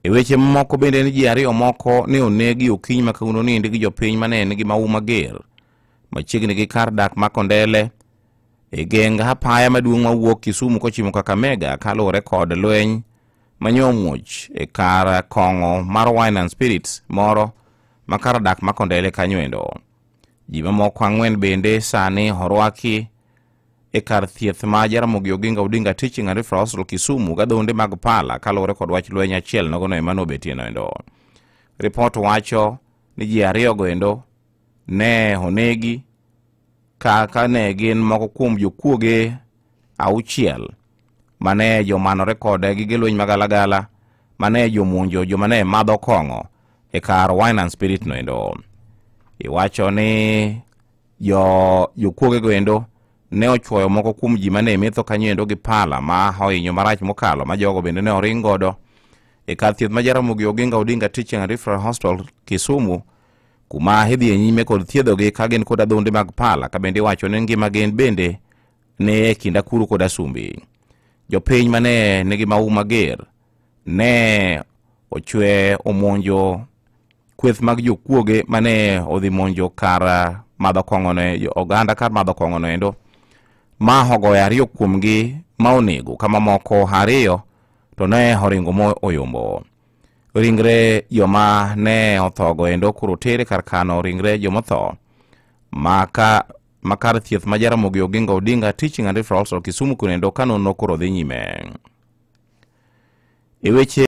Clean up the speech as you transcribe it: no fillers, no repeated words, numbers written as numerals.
E weche moko bende ni ji ariyo moko ne onegi okiny ma kawuono ni gi jopiny mane nigi mawu mager machiegni gi kar dak ma Kondele e geng apaya maduong' mawuok Kisumu kochimo Kakamega kaluwore kod lweny manyomuoch e kar kong'o mar Wine and Spirits moro ma kar dak ma Kondele kanyoendo. Ji mamoko 4 bende sani orwaki e kar thieth ma Jaramogi Oginga Odinga Teaching and Referral Hospital Kisumu gadhonde mag pala kaluwore kod wach lweny achiel nogono emano betie noendo. Report wacho ni ji ariyo goendo ne onegi kaka ne gin moko kuom jokuoge 6 mane jomanore kode gige lweny magalagala mane jomonjo jomane madho kong'o e kar Wine and Spirit noendo. Iwacho ni jokuoge goendo ne ochuoyo moko kuom ji mane metho kanyoendo gi pala ma hoinyo marach mokalo ma jogo bende ne oring godo e kar thieth ma Jaramogi Oginga Odinga Teaching and Referral Hospital Kisumu kuma hedhi nyime kod thiedhogi ka gin kod adhonde mag pala ka bende wacho ni ngima gin bende ne kinda kuru kod asumbi. Jopiny mane nigi mawu mager ne ochwe omonjo kweth mag jokuoge mane odhi monjo kar madho kong'o ne oganda kar madho kong'o noendo ma hogoyo 2 kuomgi ma onego kama moko 2 to ne oringo mo oyombo. Ringre joma ne othogo endo kuro tere kar kano ringre jomotho makar thieth ma Jaramogi Oginga Odinga Teaching and Referral Hospital Kisumu kunendo kanono kuro dhi nyime. E weche